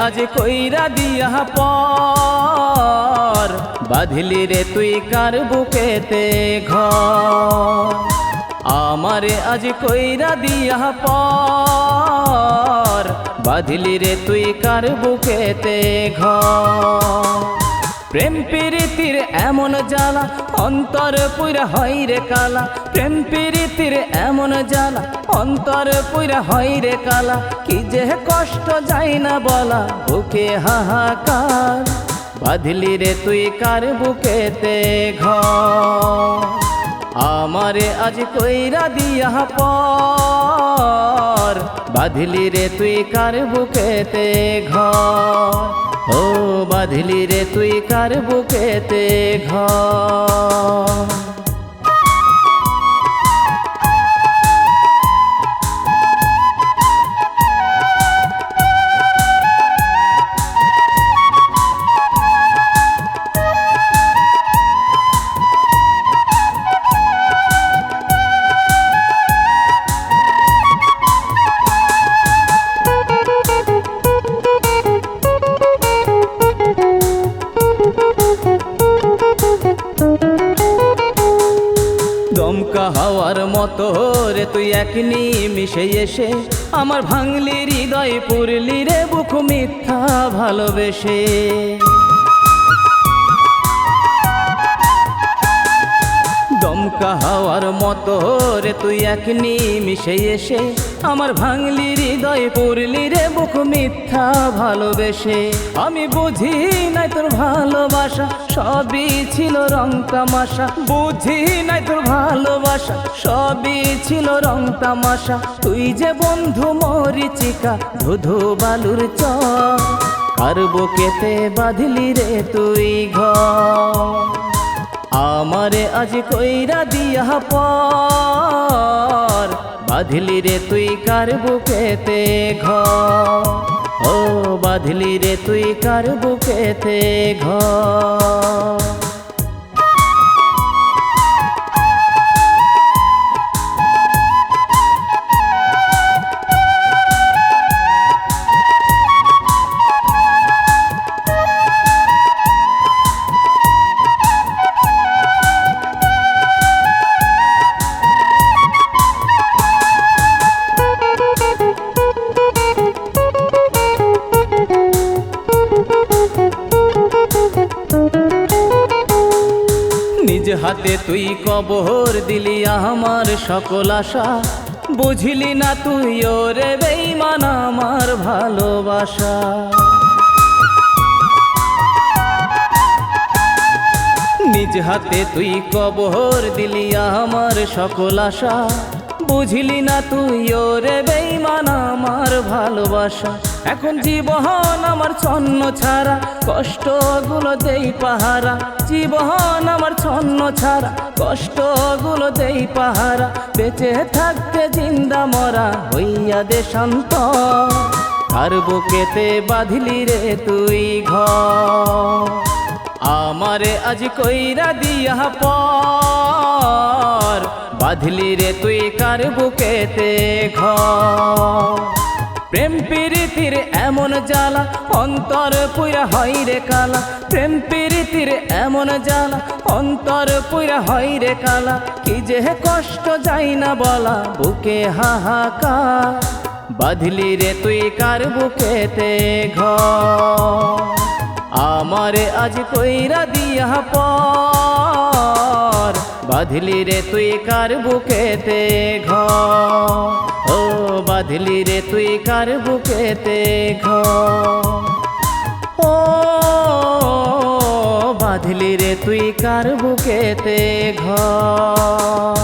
আজ কইরা দিয়া পর বাঁধলি রে তুই কার বুকেতে ঘর। আমারে আজ কইরা দিয়া পর বাঁধলি রে তুই কার বুকেতে ঘর। প্রেম প্রীতির এমন জ্বালা অন্তর পুরা হয় রে কালা। প্রেম প্রীতির এমন জ্বালা অন্তর পুরা হয় রে কালা। কি যে কষ্ট যায় না বলা বুকে হাহাকার বাঁধলি রে তুই কার বুকেতে ঘর। আমারে আজ কইরা দিয়া পর বাঁধলি রে তুই কার বুকেতে ঘর। ও বাঁধলি রে তুই কার বুকেতে ঘর। দমকা হাওয়ার মতো রে তুই এক নিমিষে এসে আমার ভাঙলি হৃদয় পুরলি রে বুক মিথ্যা ভালোবেসে। দমকা হাওয়ার মতো রে তুই এক নিমিষে এসে আমার ভাঙলি হৃদয় পুরলি রে বুক মিথ্যা ভালোবেসে। আমি বুঝি নাই তোর ভালোবাসা সবই ছিল রং তামাশা। বুঝি নাই তোর ভালোবাসা সবই ছিল রং তামাশা। তুই যে বন্ধু মরিচিকা ধুধু বালুর চর কার বুকেতে বাঁধলি রে তুই ঘর। আমারে আজ কইরা দিয়া পর বাঁধলি রে তুই কার বুকেতে ঘর। ও বাঁধলি রে তুই কার বুকেতে ঘর। নিজ হাতে তুই কবর দিলি আমার সকল আশা। বুঝলি না তুই ওরে বেঈমান আমার ভালোবাসা। নিজ হাতে তুই কবর দিলি আমার সকল আশা। বুঝলি না তুই ওরে বেঈমান আমার ভালোবাসা। এখন জীবন আমার ছন্ন ছাড়া কষ্টগুলো দেই পাহারা। জীবন আমার ছন্ন ছাড়া কষ্টগুলো দেই পাহারা। বেঁচে থাকতে জিন্দা মরা হইয়া দে শান্ত কার বুকেতে বাঁধলি রে তুই ঘর। আমারে আজ কইরা দিয়া পর বাঁধলি রে তুই কার বুকেতে ঘর। প্রেম প্রীতির এমন জ্বালা অন্তর পুরা হয় রে কালা। প্রেম প্রীতির এমন জ্বালা অন্তর পুরা হয় রে কালা। কি যে কষ্ট যায় না বলা বুকে হাহাকার বাঁধলি রে তুই কার বুকেতে ঘর। আমারে আজ কইরা দিয়া পর বাঁধলি রে তুই কার বুকেতে ঘর। ও বাঁধলি রে তুই কার বুকেতে ঘর। ও বাঁধলি রে তুই কার বুকেতে ঘর।